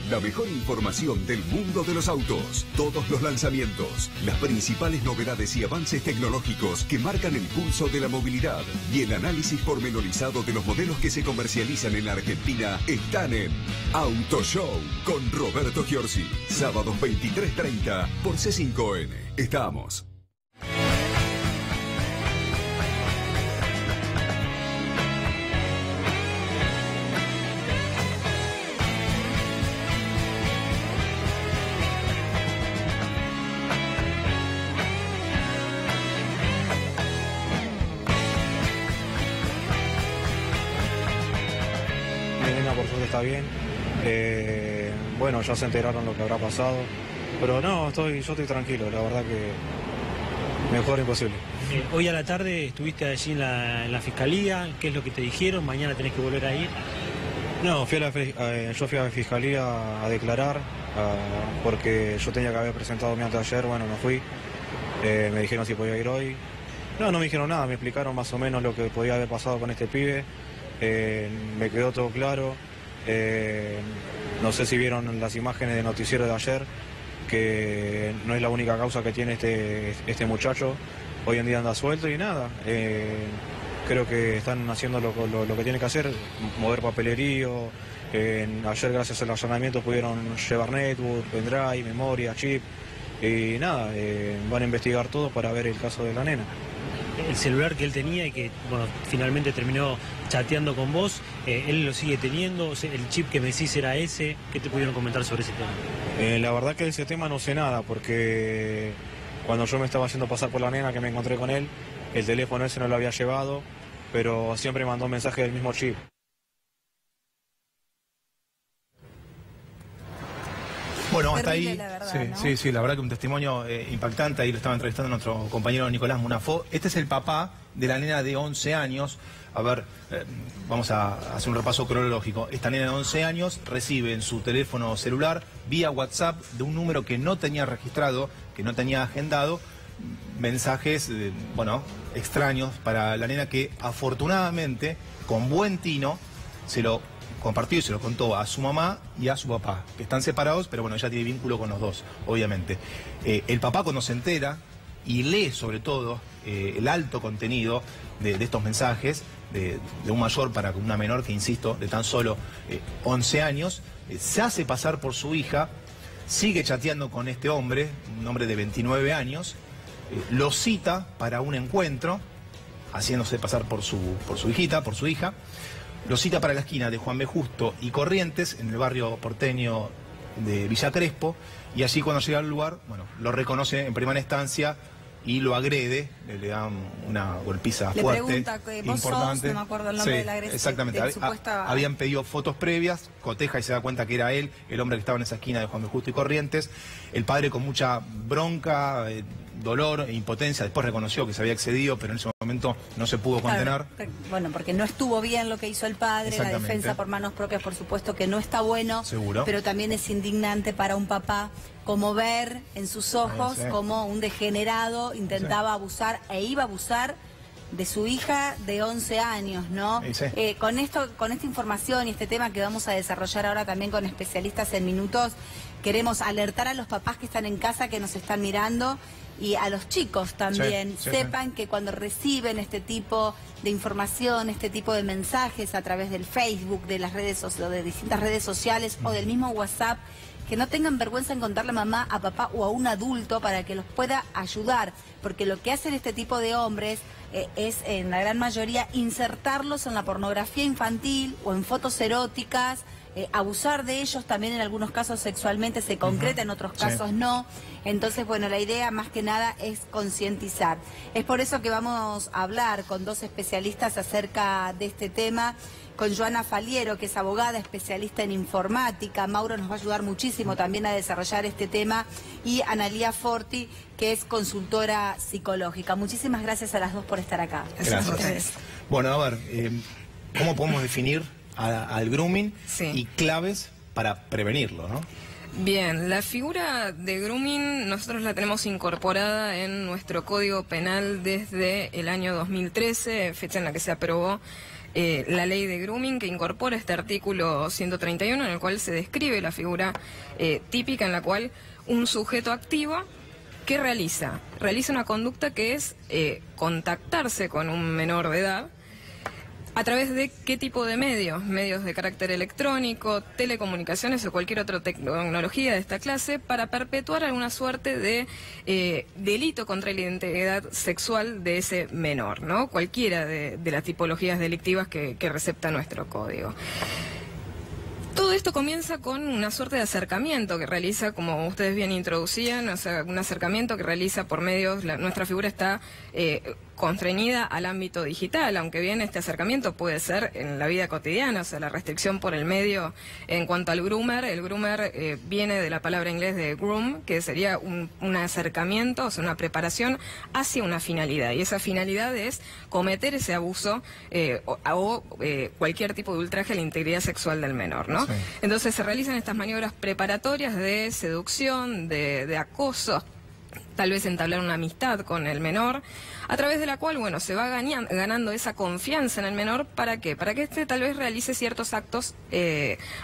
La mejor información del mundo de los autos, todos los lanzamientos, las principales novedades y avances tecnológicos que marcan el pulso de la movilidad y el análisis pormenorizado de los modelos que se comercializan en la Argentina están en Auto Show con Roberto Giorgi. Sábados 23:30 por C5N. Estamos. Por suerte está bien. Bueno, ya se enteraron lo que habrá pasado. Pero no, yo estoy tranquilo, la verdad que mejor imposible. Hoy a la tarde estuviste allí en la fiscalía, ¿qué es lo que te dijeron? ¿Mañana tenés que volver a ir? No, yo fui a la fiscalía a declarar, porque yo tenía que haber presentado mi acta ayer, bueno, no fui. Me dijeron si podía ir hoy. No me dijeron nada, me explicaron más o menos lo que podía haber pasado con este pibe. Me quedó todo claro. No sé si vieron las imágenes de noticiero de ayer, que no es la única causa que tiene este muchacho. Hoy en día anda suelto y nada. Creo que están haciendo lo que tienen que hacer, mover papelerío. Ayer, gracias al allanamiento, pudieron llevar netbook, pendrive, memoria, chip. Y nada, van a investigar todo para ver el caso de la nena. El celular que él tenía y que, bueno, finalmente terminó chateando con vos, ¿él lo sigue teniendo? ¿El chip que me decís era ese? ¿Qué te pudieron comentar sobre ese tema? La verdad que de ese tema no sé nada, porque cuando yo me estaba haciendo pasar por la nena que me encontré con él, el teléfono ese no lo había llevado, pero siempre mandó mensaje del mismo chip. Bueno, hasta Terrible, ahí, la verdad, sí, ¿no? sí, la verdad que un testimonio impactante, ahí lo estaba entrevistando nuestro compañero Nicolás Munafó. Este es el papá de la nena de 11 años. A ver, vamos a hacer un repaso cronológico. Esta nena de 11 años recibe en su teléfono celular, vía WhatsApp, de un número que no tenía registrado, que no tenía agendado, mensajes, extraños para la nena, que afortunadamente, con buen tino, se lo compartió y se lo contó a su mamá y a su papá, que están separados, pero bueno, ella tiene vínculo con los dos, obviamente. El papá, cuando se entera y lee sobre todo el alto contenido de estos mensajes, de un mayor para una menor que, insisto, de tan solo 11 años, se hace pasar por su hija, sigue chateando con este hombre, un hombre de 29 años, lo cita para un encuentro, haciéndose pasar por su hijita, por su hija. Lo cita para la esquina de Juan B. Justo y Corrientes, en el barrio porteño de Villa Crespo, y allí, cuando llega al lugar, bueno, lo reconoce en primera instancia y lo agrede, le da una golpiza fuerte, pregunta, ¿vos importante. sos? No me acuerdo el nombre de la agresión. Exactamente. Habían pedido fotos previas, coteja y se da cuenta que era él, el hombre que estaba en esa esquina de Juan B. Justo y Corrientes. El padre, con mucha bronca, dolor e impotencia, después reconoció que se había excedido, pero en ese momento no se pudo contener. Claro, bueno, porque no estuvo bien lo que hizo el padre, la defensa por manos propias, por supuesto que no está bueno. Seguro. Pero también es indignante para un papá como ver en sus ojos como un degenerado intentaba abusar e iba a abusar de su hija de 11 años, ¿no? Con esta información y este tema que vamos a desarrollar ahora también con especialistas en minutos, queremos alertar a los papás que están en casa, que nos están mirando, y a los chicos también. Sepan que cuando reciben este tipo de información, este tipo de mensajes a través del Facebook, de las redes sociales, de distintas redes sociales o del mismo WhatsApp, que no tengan vergüenza en contarle a mamá, a papá o a un adulto para que los pueda ayudar, porque lo que hacen este tipo de hombres es, en la gran mayoría, insertarlos en la pornografía infantil o en fotos eróticas, abusar de ellos también, en algunos casos sexualmente se concreta, en otros casos no. Entonces, bueno, la idea más que nada es concientizar. Es por eso que vamos a hablar con dos especialistas acerca de este tema, con Joana Faliero, que es abogada, especialista en informática. Mauro nos va a ayudar muchísimo también a desarrollar este tema, y Analía Forti, que es consultora psicológica. Muchísimas gracias a las dos por estar acá. Gracias. Bueno, a ver, ¿cómo podemos definir al grooming y claves para prevenirlo, ¿no? Bien, la figura de grooming nosotros la tenemos incorporada en nuestro Código Penal desde el año 2013, fecha en la que se aprobó la ley de grooming, que incorpora este artículo 131 en el cual se describe la figura típica en la cual un sujeto activo ¿qué realiza? Realiza una conducta que es contactarse con un menor de edad. ¿A través de qué tipo de medios? Medios de carácter electrónico, telecomunicaciones o cualquier otra tecnología de esta clase para perpetuar alguna suerte de delito contra la integridad sexual de ese menor, ¿no? Cualquiera de las tipologías delictivas que recepta nuestro código. Todo esto comienza con una suerte de acercamiento que realiza, como ustedes bien introducían, o sea, un acercamiento que realiza por medios, nuestra figura está constreñida al ámbito digital, aunque bien este acercamiento puede ser en la vida cotidiana, o sea, la restricción por el medio en cuanto al groomer. El groomer viene de la palabra inglés de groom, que sería un acercamiento, o sea, una preparación hacia una finalidad, y esa finalidad es cometer ese abuso o cualquier tipo de ultraje a la integridad sexual del menor, ¿no? Sí. Entonces se realizan estas maniobras preparatorias de seducción, de acoso, tal vez entablar una amistad con el menor, a través de la cual, bueno, se va ganando esa confianza en el menor. ¿Para qué? Para que éste tal vez realice ciertos actos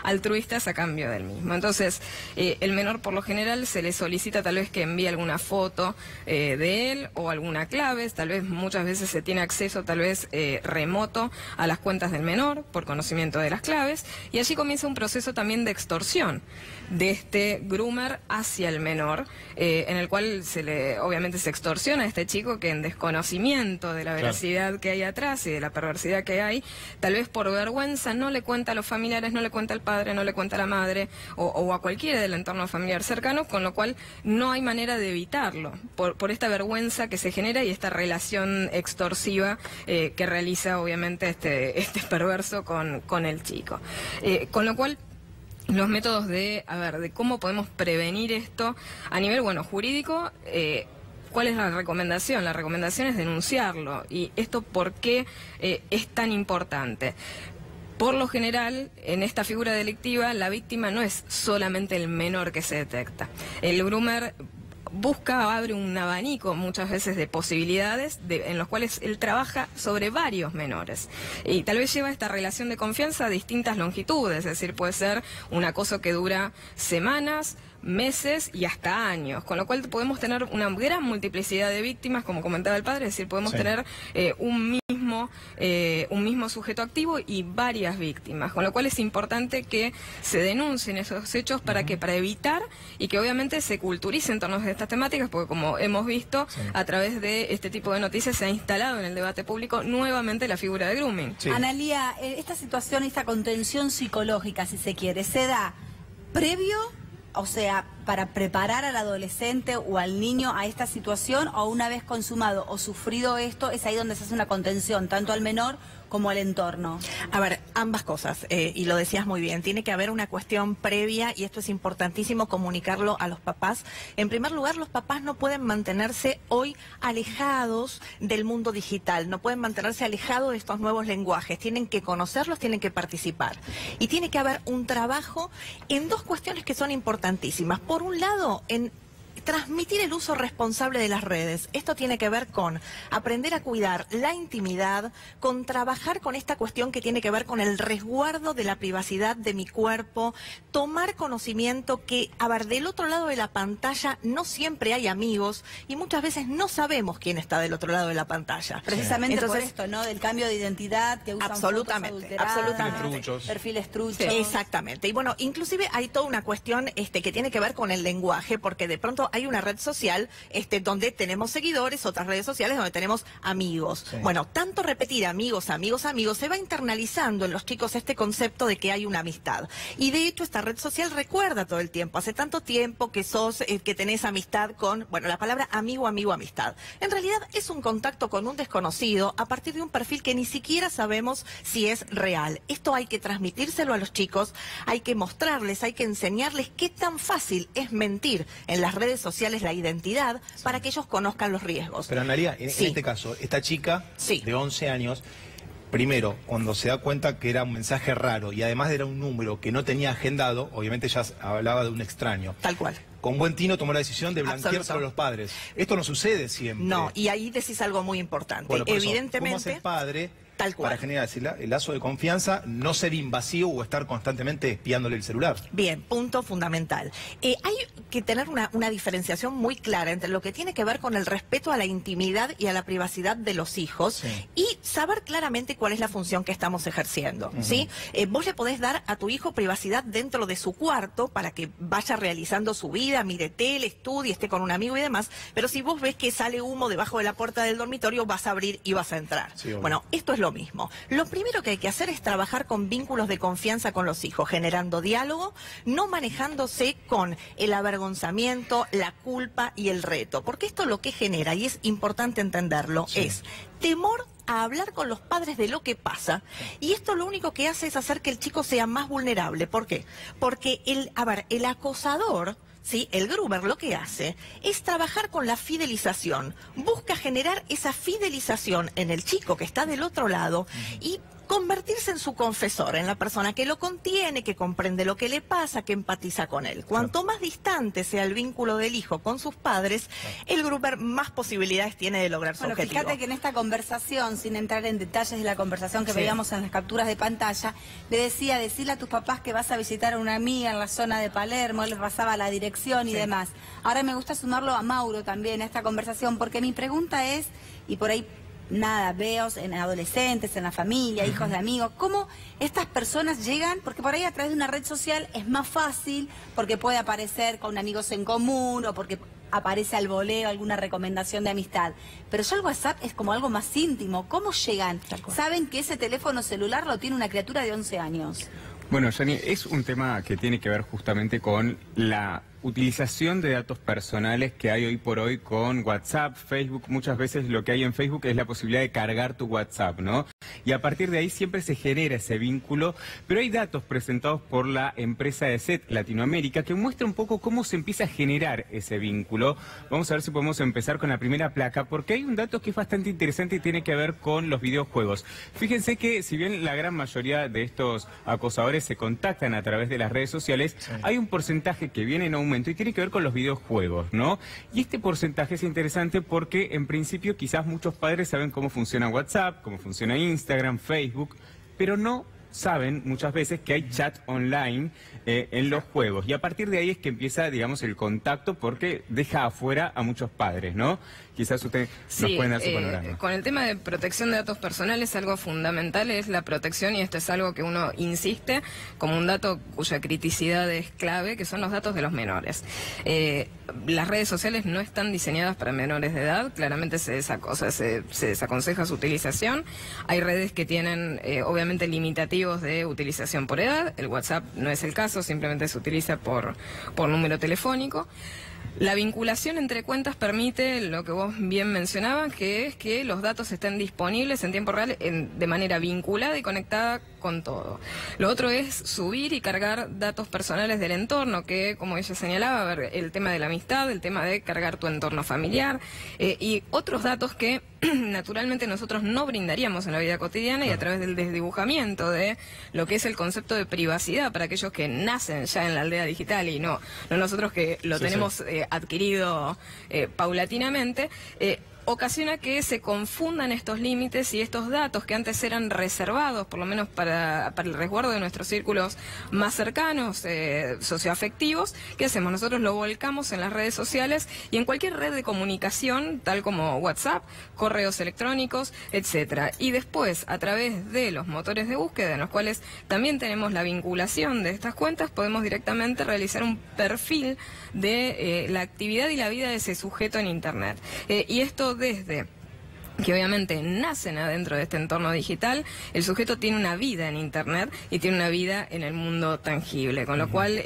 altruistas a cambio del mismo. Entonces, el menor por lo general se le solicita tal vez que envíe alguna foto de él o alguna clave, tal vez muchas veces se tiene acceso tal vez remoto a las cuentas del menor por conocimiento de las claves, y allí comienza un proceso también de extorsión de este groomer hacia el menor, en el cual obviamente se extorsiona a este chico que en desconocimiento de la veracidad que hay atrás y de la perversidad que hay, tal vez por vergüenza no le cuenta a los familiares, no le cuenta al padre, no le cuenta a la madre o a cualquiera del entorno familiar cercano, con lo cual no hay manera de evitarlo, por esta vergüenza que se genera y esta relación extorsiva que realiza obviamente este perverso con el chico. Con lo cual, los métodos de cómo podemos prevenir esto a nivel, bueno, jurídico. ¿Cuál es la recomendación? La recomendación es denunciarlo. ¿Y esto por qué es tan importante? Por lo general, en esta figura delictiva, la víctima no es solamente el menor que se detecta. El groomer abre un abanico muchas veces de posibilidades en los cuales él trabaja sobre varios menores, y tal vez lleva esta relación de confianza a distintas longitudes, es decir, puede ser un acoso que dura semanas, meses y hasta años, con lo cual podemos tener una gran multiplicidad de víctimas, como comentaba el padre, es decir, podemos tener un mismo sujeto activo y varias víctimas, con lo cual es importante que se denuncien esos hechos. ¿Para qué? Para evitar y que obviamente se culturice en torno a estas temáticas, porque como hemos visto, a través de este tipo de noticias se ha instalado en el debate público nuevamente la figura de grooming. Analía, esta situación, esta contención psicológica, si se quiere, ¿se da previo? O sea, para preparar al adolescente o al niño a esta situación, o una vez consumado o sufrido esto, es ahí donde se hace una contención, tanto al menor como al entorno. A ver, ambas cosas, y lo decías muy bien, tiene que haber una cuestión previa, y esto es importantísimo comunicarlo a los papás. En primer lugar, los papás no pueden mantenerse hoy alejados del mundo digital, no pueden mantenerse alejados de estos nuevos lenguajes, tienen que conocerlos, tienen que participar. Y tiene que haber un trabajo en dos cuestiones que son importantísimas. Por un lado, en transmitir el uso responsable de las redes. Esto tiene que ver con aprender a cuidar la intimidad, con trabajar con esta cuestión que tiene que ver con el resguardo de la privacidad de mi cuerpo, tomar conocimiento que, del otro lado de la pantalla no siempre hay amigos y muchas veces no sabemos quién está del otro lado de la pantalla. Precisamente entonces, por esto, ¿no? Del cambio de identidad que usan absolutamente, perfiles truchos. Exactamente. Y bueno, inclusive hay toda una cuestión que tiene que ver con el lenguaje, porque de pronto hay una red social donde tenemos seguidores, otras redes sociales donde tenemos amigos. Bueno, tanto repetir amigos, amigos, amigos, se va internalizando en los chicos este concepto de que hay una amistad. Y de hecho esta red social recuerda todo el tiempo, hace tanto tiempo que que tenés amistad con, bueno, la palabra amigo, amigo, amistad. En realidad es un contacto con un desconocido a partir de un perfil que ni siquiera sabemos si es real. Esto hay que transmitírselo a los chicos, hay que mostrarles, hay que enseñarles qué tan fácil es mentir en las redes sociales la identidad para que ellos conozcan los riesgos. Pero Analía, en este caso, esta chica de 11 años, primero, cuando se da cuenta que era un mensaje raro y además era un número que no tenía agendado, obviamente ya hablaba de un extraño. Tal cual. Con buen tino tomó la decisión de blanquearse a los padres. Esto no sucede siempre. No, y ahí decís algo muy importante. Bueno, evidentemente. ¿cómo hace el padre Tal cual. Para generar el lazo de confianza, no ser invasivo o estar constantemente espiándole el celular. Bien, punto fundamental. Hay que tener una diferenciación muy clara entre lo que tiene que ver con el respeto a la intimidad y a la privacidad de los hijos, sí, y saber claramente cuál es la función que estamos ejerciendo, ¿sí? Vos le podés dar a tu hijo privacidad dentro de su cuarto para que vaya realizando su vida, mire tele, estudie, esté con un amigo y demás, pero si vos ves que sale humo debajo de la puerta del dormitorio, vas a abrir y vas a entrar. Sí, bueno, esto es lo mismo. Lo primero que hay que hacer es trabajar con vínculos de confianza con los hijos, generando diálogo, no manejándose con el avergonzamiento, la culpa y el reto, porque esto lo que genera, y es importante entenderlo, sí, es temor a hablar con los padres de lo que pasa, y esto lo único que hace es hacer que el chico sea más vulnerable. ¿Por qué? Porque el acosador, ¿sí? El groomer lo que hace es trabajar con la fidelización, busca generar esa fidelización en el chico que está del otro lado y convertirse en su confesor, en la persona que lo contiene, que comprende lo que le pasa, que empatiza con él. Cuanto más distante sea el vínculo del hijo con sus padres, el groomer más posibilidades tiene de lograr su objetivo. Fíjate que en esta conversación, sin entrar en detalles de la conversación que veíamos en las capturas de pantalla, le decía, decirle a tus papás que vas a visitar a una amiga en la zona de Palermo, les pasaba la dirección y demás. Ahora me gusta sumarlo a Mauro también a esta conversación, porque mi pregunta es, y por ahí nada, veo en adolescentes, en la familia, hijos de amigos, cómo estas personas llegan, porque por ahí a través de una red social es más fácil, porque puede aparecer con amigos en común o porque aparece al voleo alguna recomendación de amistad. Pero ya el WhatsApp es como algo más íntimo. ¿Cómo llegan? Saben que ese teléfono celular lo tiene una criatura de 11 años. Bueno, Yani, es un tema que tiene que ver justamente con la utilización de datos personales que hay hoy por hoy con WhatsApp, Facebook. Muchas veces lo que hay en Facebook es la posibilidad de cargar tu WhatsApp, ¿no? Y a partir de ahí siempre se genera ese vínculo, pero hay datos presentados por la empresa ESET Latinoamérica que muestra un poco cómo se empieza a generar ese vínculo. Vamos a ver si podemos empezar con la primera placa, porque hay un dato que es bastante interesante y tiene que ver con los videojuegos. Fíjense que si bien la gran mayoría de estos acosadores se contactan a través de las redes sociales, hay un porcentaje que viene en aumento y tiene que ver con los videojuegos, ¿no? Y este porcentaje es interesante porque en principio quizás muchos padres saben cómo funciona WhatsApp, cómo funciona Instagram, Facebook, pero no saben muchas veces que hay chat online en los juegos. Y a partir de ahí es que empieza, digamos, el contacto, porque deja afuera a muchos padres, ¿no? Quizás usted nos puede dar su panorama. Con el tema de protección de datos personales, algo fundamental es la protección, y esto es algo que uno insiste como un dato cuya criticidad es clave, que son los datos de los menores. Las redes sociales no están diseñadas para menores de edad, claramente se desaconseja su utilización. Hay redes que tienen, obviamente, limitativos de utilización por edad. El WhatsApp no es el caso, simplemente se utiliza por número telefónico. La vinculación entre cuentas permite lo que vos bien mencionabas, que es que los datos estén disponibles en tiempo real de manera vinculada y conectada con todo. Lo otro es subir y cargar datos personales del entorno, que, como ella señalaba, a ver, el tema de la amistad, el tema de cargar tu entorno familiar y otros datos que naturalmente nosotros no brindaríamos en la vida cotidiana, y a través del desdibujamiento de lo que es el concepto de privacidad para aquellos que nacen ya en la aldea digital y no nosotros que lo tenemos adquirido paulatinamente, ocasiona que se confundan estos límites y estos datos que antes eran reservados, por lo menos para el resguardo de nuestros círculos más cercanos, socioafectivos. ¿Qué hacemos? Nosotros lo volcamos en las redes sociales y en cualquier red de comunicación, tal como WhatsApp, correos electrónicos, etcétera. Y después, a través de los motores de búsqueda, en los cuales también tenemos la vinculación de estas cuentas, podemos directamente realizar un perfil de la actividad y la vida de ese sujeto en Internet. Y esto desde que obviamente nacen adentro de este entorno digital, el sujeto tiene una vida en Internet y tiene una vida en el mundo tangible, con lo cual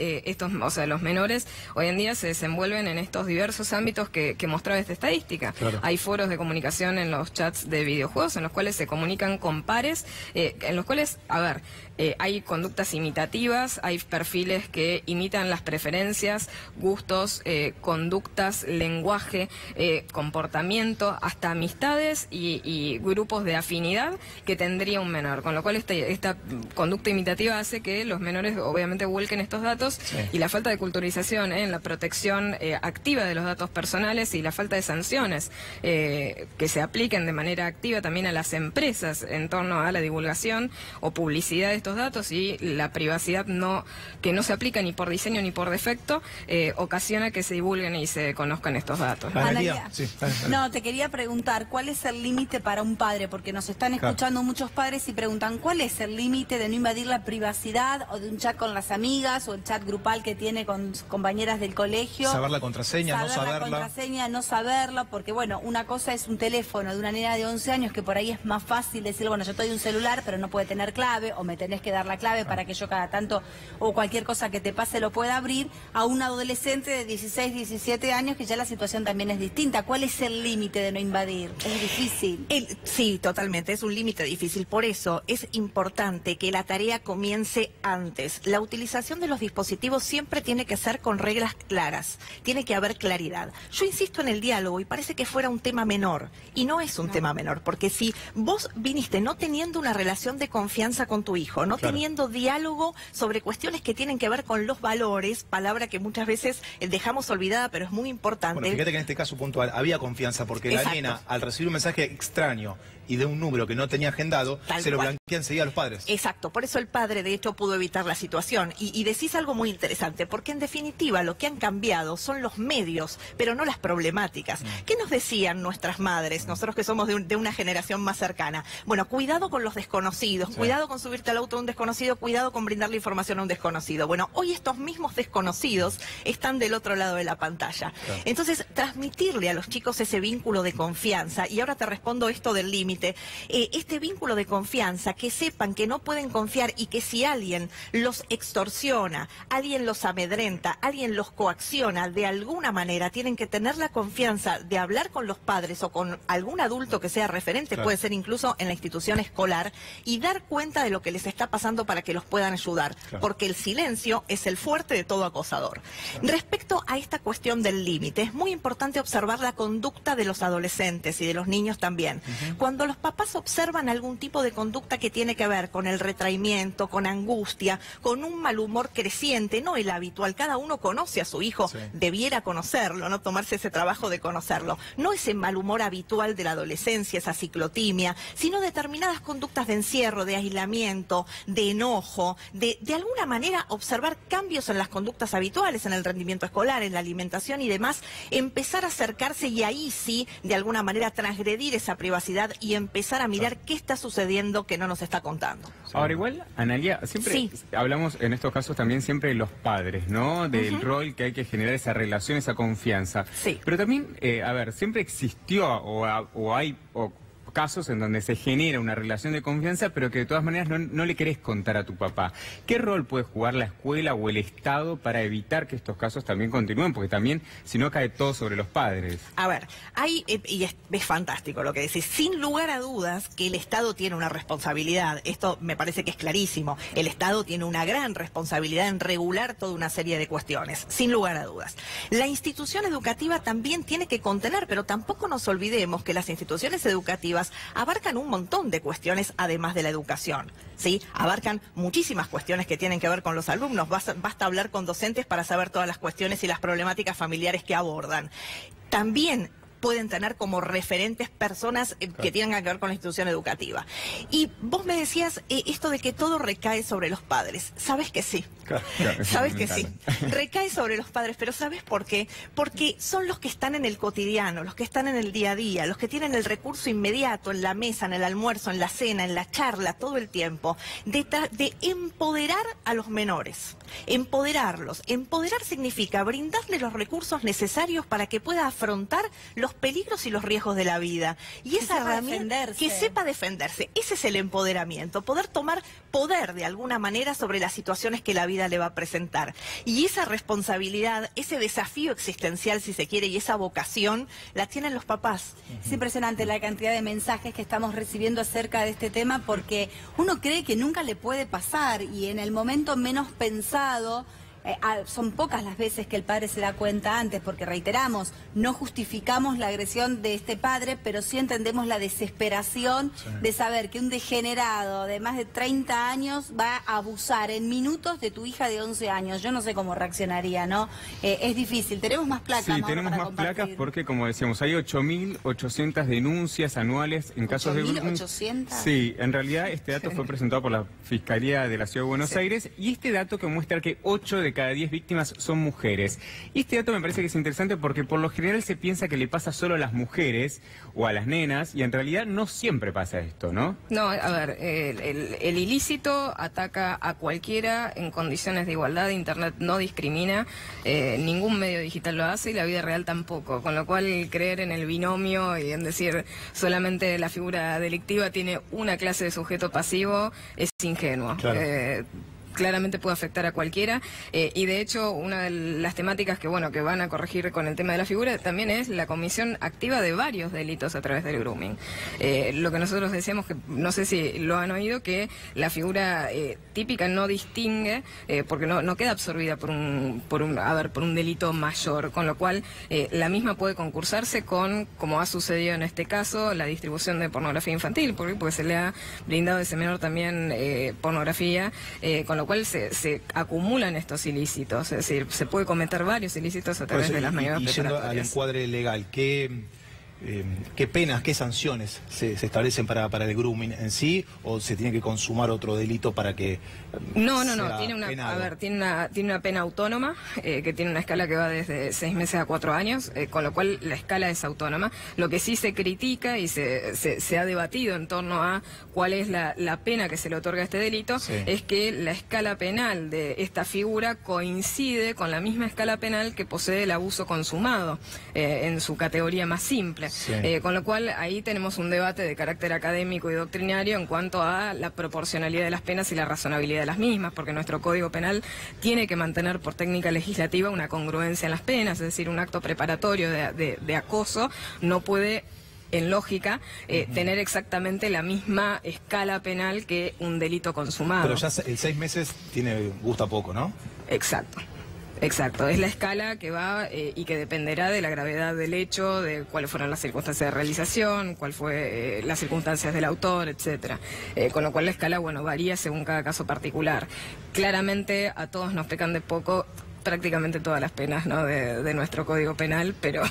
los menores hoy en día se desenvuelven en estos diversos ámbitos que mostraba esta estadística. Hay foros de comunicación en los chats de videojuegos en los cuales se comunican con pares, en los cuales, hay conductas imitativas, hay perfiles que imitan las preferencias, gustos, conductas, lenguaje, comportamiento, hasta amistades roles y grupos de afinidad que tendría un menor, con lo cual esta conducta imitativa hace que los menores obviamente vuelquen estos datos y la falta de culturización en la protección activa de los datos personales y la falta de sanciones que se apliquen de manera activa también a las empresas en torno a la divulgación o publicidad de estos datos y la privacidad que no se aplica ni por diseño ni por defecto, ocasiona que se divulguen y se conozcan estos datos. Analia, no, te quería preguntar, ¿cuál es el límite para un padre? Porque nos están escuchando muchos padres y preguntan, ¿cuál es el límite de no invadir la privacidad o de un chat con las amigas o el chat grupal que tiene con sus compañeras del colegio? Saber la contraseña, no saberla. La contraseña, no saberla, porque bueno, una cosa es un teléfono de una nena de 11 años que por ahí es más fácil decir, bueno, yo te doy un celular, pero no puede tener clave, o me tenés que dar la clave para que yo cada tanto, o cualquier cosa que te pase lo pueda abrir, a un adolescente de 16, 17 años que ya la situación también es distinta. ¿Cuál es el límite de no invadir? Es difícil. Sí, totalmente, es un límite difícil. Por eso es importante que la tarea comience antes. La utilización de los dispositivos siempre tiene que ser con reglas claras, tiene que haber claridad. Yo insisto en el diálogo y parece que fuera un tema menor, y no es un tema menor, porque si vos viniste no teniendo una relación de confianza con tu hijo, no teniendo diálogo sobre cuestiones que tienen que ver con los valores, palabra que muchas veces dejamos olvidada, pero es muy importante. Bueno, fíjate que en este caso puntual había confianza, porque la nena, al recibir un mensaje extraño y de un número que no tenía agendado, se lo blanquean enseguida a los padres. Exacto, por eso el padre de hecho pudo evitar la situación. Y decís algo muy interesante, porque en definitiva lo que han cambiado son los medios, pero no las problemáticas. ¿Qué nos decían nuestras madres, nosotros que somos de una generación más cercana? Bueno, cuidado con los desconocidos, cuidado con subirte al auto de un desconocido, cuidado con brindarle información a un desconocido. Bueno, hoy estos mismos desconocidos están del otro lado de la pantalla. Entonces, transmitirle a los chicos ese vínculo de confianza, y ahora te respondo esto del límite, este vínculo de confianza, que sepan que no pueden confiar y que si alguien los extorsiona, alguien los amedrenta, alguien los coacciona de alguna manera, tienen que tener la confianza de hablar con los padres o con algún adulto que sea referente, puede ser incluso en la institución escolar, y dar cuenta de lo que les está pasando para que los puedan ayudar, porque el silencio es el fuerte de todo acosador. Respecto a esta cuestión del límite, es muy importante observar la conducta de los adolescentes y de los niños también. Cuando los papás observan algún tipo de conducta que tiene que ver con el retraimiento, con angustia, con un mal humor creciente, no el habitual, cada uno conoce a su hijo, debiera conocerlo, no tomarse ese trabajo de conocerlo, no ese mal humor habitual de la adolescencia, esa ciclotimia, sino determinadas conductas de encierro, de aislamiento, de enojo, de alguna manera observar cambios en las conductas habituales, en el rendimiento escolar, en la alimentación y demás, empezar a acercarse y ahí sí, de alguna manera, transgredir esa privacidad y empezar a mirar qué está sucediendo que no nos está contando. Ahora igual, Analia, siempre hablamos en estos casos también siempre de los padres, ¿no? Del rol que hay que generar, esa relación, esa confianza. Pero también, a ver, siempre existió o hay casos en donde se genera una relación de confianza, pero que de todas maneras no le querés contar a tu papá. ¿Qué rol puede jugar la escuela o el Estado para evitar que estos casos también continúen? Porque también, si no, cae todo sobre los padres. A ver, y es fantástico lo que decís, sin lugar a dudas que el Estado tiene una responsabilidad, esto me parece que es clarísimo, el Estado tiene una gran responsabilidad en regular toda una serie de cuestiones, sin lugar a dudas. La institución educativa también tiene que contener, pero tampoco nos olvidemos que las instituciones educativas abarcan un montón de cuestiones además de la educación, ¿sí? Abarcan muchísimas cuestiones que tienen que ver con los alumnos, basta hablar con docentes para saber todas las cuestiones y las problemáticas familiares que abordan. También pueden tener como referentes personas que tengan que ver con la institución educativa. Y vos me decías esto de que todo recae sobre los padres. ¿Sabes que sí? Sabes que sí. Recae sobre los padres, pero ¿sabes por qué? Porque son los que están en el cotidiano, los que están en el día a día, los que tienen el recurso inmediato en la mesa, en el almuerzo, en la cena, en la charla, todo el tiempo, de empoderar a los menores. Empoderarlos. Empoderar significa brindarles los recursos necesarios para que pueda afrontar los peligros y los riesgos de la vida. Y esa herramienta, que sepa defenderse. Ese es el empoderamiento. Poder tomar poder de alguna manera sobre las situaciones que la vida le va a presentar. Y esa responsabilidad, ese desafío existencial, si se quiere, y esa vocación, la tienen los papás. Es impresionante la cantidad de mensajes que estamos recibiendo acerca de este tema, porque uno cree que nunca le puede pasar y en el momento menos pensado son pocas las veces que el padre se da cuenta antes, porque reiteramos, no justificamos la agresión de este padre, pero sí entendemos la desesperación de saber que un degenerado de más de 30 años va a abusar en minutos de tu hija de 11 años. Yo no sé cómo reaccionaría, ¿no? Es difícil. Tenemos más placas. Sí, tenemos más placas porque, como decíamos, hay 8.800 denuncias anuales en casos de grooming. ¿8.800? Sí, en realidad este dato fue presentado por la Fiscalía de la Ciudad de Buenos Aires, y este dato que muestra que 8 de cada 10 víctimas son mujeres. Y este dato me parece que es interesante porque por lo general se piensa que le pasa solo a las mujeres o a las nenas, y en realidad no siempre pasa esto, ¿no? No, a ver, el ilícito ataca a cualquiera en condiciones de igualdad. Internet no discrimina, ningún medio digital lo hace y la vida real tampoco, con lo cual creer en el binomio y en decir solamente la figura delictiva tiene una clase de sujeto pasivo es ingenuo. Claro. Claramente puede afectar a cualquiera, y de hecho una de las temáticas que que van a corregir con el tema de la figura también es la comisión activa de varios delitos a través del grooming. Lo que nosotros decíamos, que no sé si lo han oído, que la figura típica no distingue, porque no queda absorbida por un delito mayor, con lo cual la misma puede concursarse con, como ha sucedido en este caso, la distribución de pornografía infantil, porque se le ha brindado a ese menor también pornografía, con lo cual se acumulan estos ilícitos, es decir, se puede cometer varios ilícitos a través de las maniobras preparatorias. Y yendo al encuadre legal, ¿qué penas, qué sanciones se establecen para el grooming en sí, o se tiene que consumar otro delito para que No, sea tiene una, penado? a ver, tiene una pena autónoma, que tiene una escala que va desde 6 meses a 4 años, con lo cual la escala es autónoma. Lo que sí se critica y se ha debatido en torno a cuál es la pena que se le otorga a este delito, es que la escala penal de esta figura coincide con la misma escala penal que posee el abuso consumado, en su categoría más simple. Con lo cual ahí tenemos un debate de carácter académico y doctrinario en cuanto a la proporcionalidad de las penas y la razonabilidad de las mismas, porque nuestro Código Penal tiene que mantener por técnica legislativa una congruencia en las penas, es decir, un acto preparatorio de acoso no puede, en lógica, tener exactamente la misma escala penal que un delito consumado. Pero ya el 6 meses gusta poco, ¿no? Exacto, es la escala que va y que dependerá de la gravedad del hecho, de cuáles fueron las circunstancias de realización, cuál fue las circunstancias del autor, etcétera. Con lo cual la escala, varía según cada caso particular. Claramente a todos nos pecan de poco prácticamente todas las penas, ¿no?, de nuestro Código Penal, pero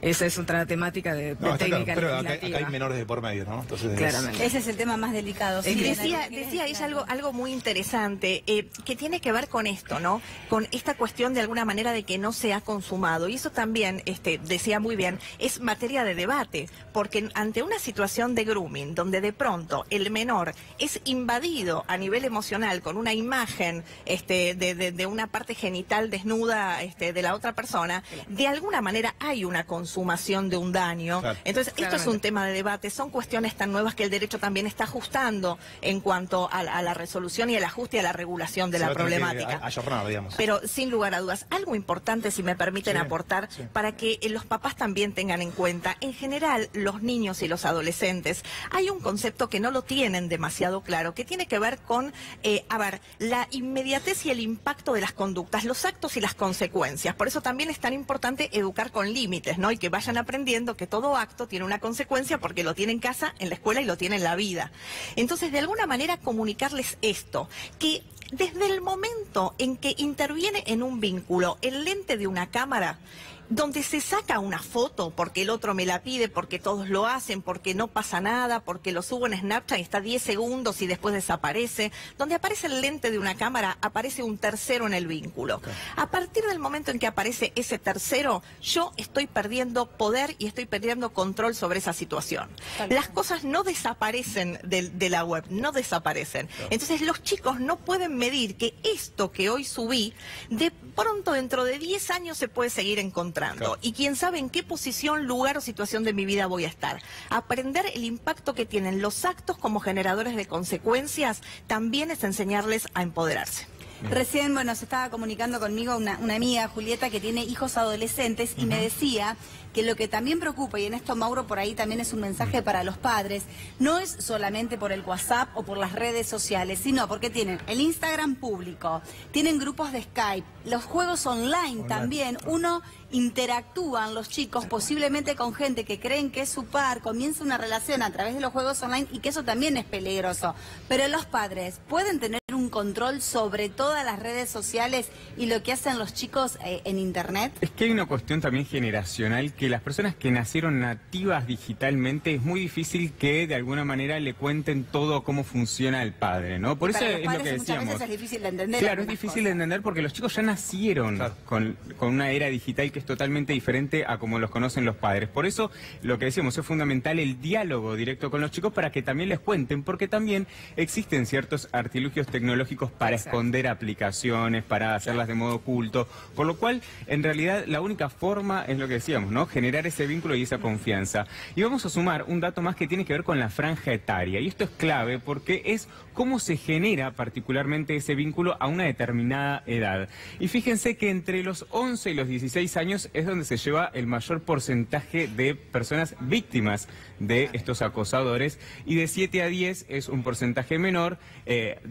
esa es otra temática de técnica claro, pero legislativa. acá hay menores de por medio, ¿no? Entonces, claramente. Ese es el tema más delicado. Sí, decía ella algo muy interesante, que tiene que ver con esto, ¿no? Con esta cuestión de alguna manera de que no se ha consumado. Y eso también, decía muy bien, es materia de debate, porque ante una situación de grooming, donde de pronto el menor es invadido a nivel emocional con una imagen de una parte genital desnuda de la otra persona, de alguna manera hay una consumación de un daño. Claro. Entonces, esto es un tema de debate, son cuestiones tan nuevas que el derecho también está ajustando en cuanto a la resolución y el ajuste y a la regulación de la problemática. Ayornar, digamos. Pero sin lugar a dudas, algo importante, si me permiten aportar, para que los papás también tengan en cuenta, en general, los niños y los adolescentes, hay un concepto que no lo tienen demasiado claro, que tiene que ver con, la inmediatez y el impacto de las conductas, los actos y las consecuencias. Por eso también es tan importante educar con límites, ¿no? Y que vayan aprendiendo que todo acto tiene una consecuencia, porque lo tiene en casa, en la escuela y lo tiene en la vida. Entonces, de alguna manera comunicarles esto, que desde el momento en que interviene en un vínculo el lente de una cámara, donde se saca una foto porque el otro me la pide, porque todos lo hacen, porque no pasa nada, porque lo subo en Snapchat y está 10 segundos y después desaparece, donde aparece el lente de una cámara, aparece un tercero en el vínculo. A partir del momento en que aparece ese tercero, yo estoy perdiendo poder y estoy perdiendo control sobre esa situación. Las cosas no desaparecen de la web, no desaparecen. Entonces los chicos no pueden medir que esto que hoy subí, de pronto dentro de 10 años se puede seguir encontrando. Y quién sabe en qué posición, lugar o situación de mi vida voy a estar. Aprender el impacto que tienen los actos como generadores de consecuencias también es enseñarles a empoderarse. Recién, bueno, se estaba comunicando conmigo una amiga, Julieta, que tiene hijos adolescentes y me decía que lo que también preocupa, y en esto, Mauro, por ahí también es un mensaje para los padres, no es solamente por el WhatsApp o por las redes sociales, sino porque tienen el Instagram público, tienen grupos de Skype, los juegos online también, uno interactúan los chicos posiblemente con gente que creen que es su par, comienza una relación a través de los juegos online y que eso también es peligroso. Pero los padres pueden tener un control sobre todas las redes sociales y lo que hacen los chicos en internet. Es que hay una cuestión también generacional, que las personas que nacieron nativas digitalmente es muy difícil que de alguna manera le cuenten todo cómo funciona el padre, ¿no? Por eso es lo que decíamos. Muchas veces es difícil de entender. Claro, es difícil de entender porque los chicos ya nacieron con una era digital que es totalmente diferente a como los conocen los padres. Por eso, lo que decíamos, es fundamental el diálogo directo con los chicos para que también les cuenten, porque también existen ciertos artilugios tecnológicos para esconder aplicaciones, para hacerlas de modo oculto, por lo cual, en realidad, la única forma es lo que decíamos, ¿no? Generar ese vínculo y esa confianza. Y vamos a sumar un dato más que tiene que ver con la franja etaria, y esto es clave porque es cómo se genera particularmente ese vínculo a una determinada edad. Y fíjense que entre los 11 y los 16 años es donde se lleva el mayor porcentaje de personas víctimas de estos acosadores, y de 7 a 10 es un porcentaje menor,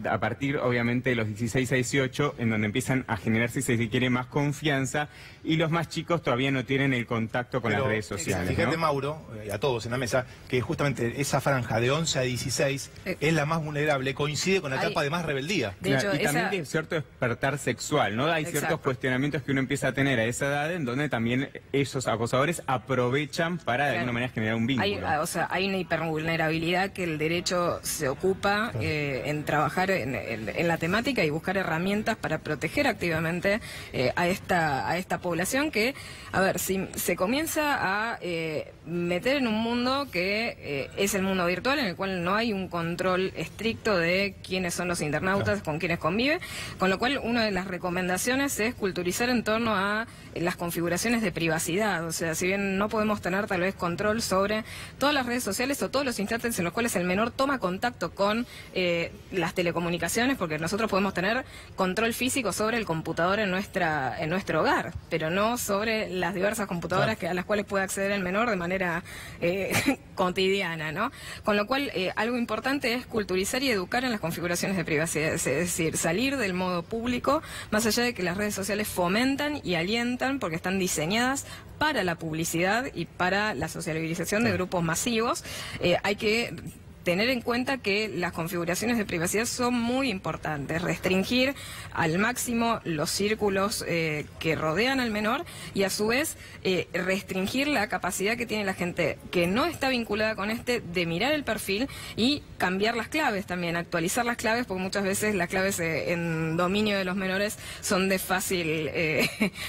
a partir obviamente de los 16 a 18, en donde empiezan a generarse, si se quiere, más confianza, y los más chicos todavía no tienen el contacto con las redes sociales. Fíjate, ¿no? Mauro, y a todos en la mesa, que justamente esa franja de 11 a 16 es la más vulnerable, coincide con la etapa de más rebeldía. De hecho, y también de cierto despertar sexual, ¿no? Hay ciertos cuestionamientos que uno empieza a tener a esa edad, en donde también esos acosadores aprovechan para de alguna manera generar un vínculo. Hay una hipervulnerabilidad que el derecho se ocupa en trabajar en la temática y buscar herramientas para proteger activamente a esta población que, a ver, si se comienza a meter en un mundo que es el mundo virtual, en el cual no hay un control estricto de quiénes son los internautas, con quienes convive, con lo cual una de las recomendaciones es culturizar en torno a las configuraciones de privacidad. O sea, si bien no podemos tener tal vez control sobre todas las redes sociales o todos los instantes en los cuales el menor toma contacto con las telecomunicaciones, porque nosotros podemos tener control físico sobre el computador en nuestro hogar, pero no sobre las diversas computadoras a las cuales puede acceder el menor de manera cotidiana, ¿no? Con lo cual, algo importante es culturizar y educar en las configuraciones de privacidad, es decir, salir del modo público, más allá de que las redes sociales fomentan y alientan, porque están diseñadas para la publicidad y para la sociabilización de grupos masivos. Hay que tener en cuenta que las configuraciones de privacidad son muy importantes, restringir al máximo los círculos que rodean al menor y a su vez restringir la capacidad que tiene la gente que no está vinculada con de mirar el perfil y cambiar las claves también, actualizar las claves, porque muchas veces las claves en dominio de los menores son de fácil,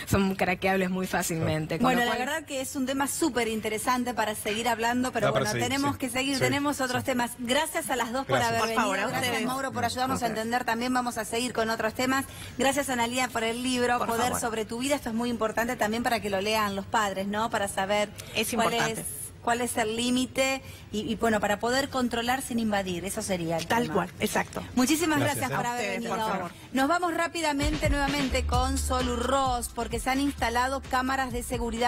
son craqueables muy fácilmente. Bueno, la verdad que es un tema súper interesante para seguir hablando, pero bueno, tenemos que seguir, tenemos otros temas. Gracias a las dos por haber venido. Gracias, Mauro, por ayudarnos a entender. También vamos a seguir con otros temas. Gracias, Analía, por el libro, Poder sobre tu vida. Esto es muy importante también para que lo lean los padres, ¿no? Para saber cuál es el límite y bueno, para poder controlar sin invadir. Eso sería el Tal tema. cual, exacto. Muchísimas gracias por haber venido. Nos vamos rápidamente nuevamente con Solu Ross, porque se han instalado cámaras de seguridad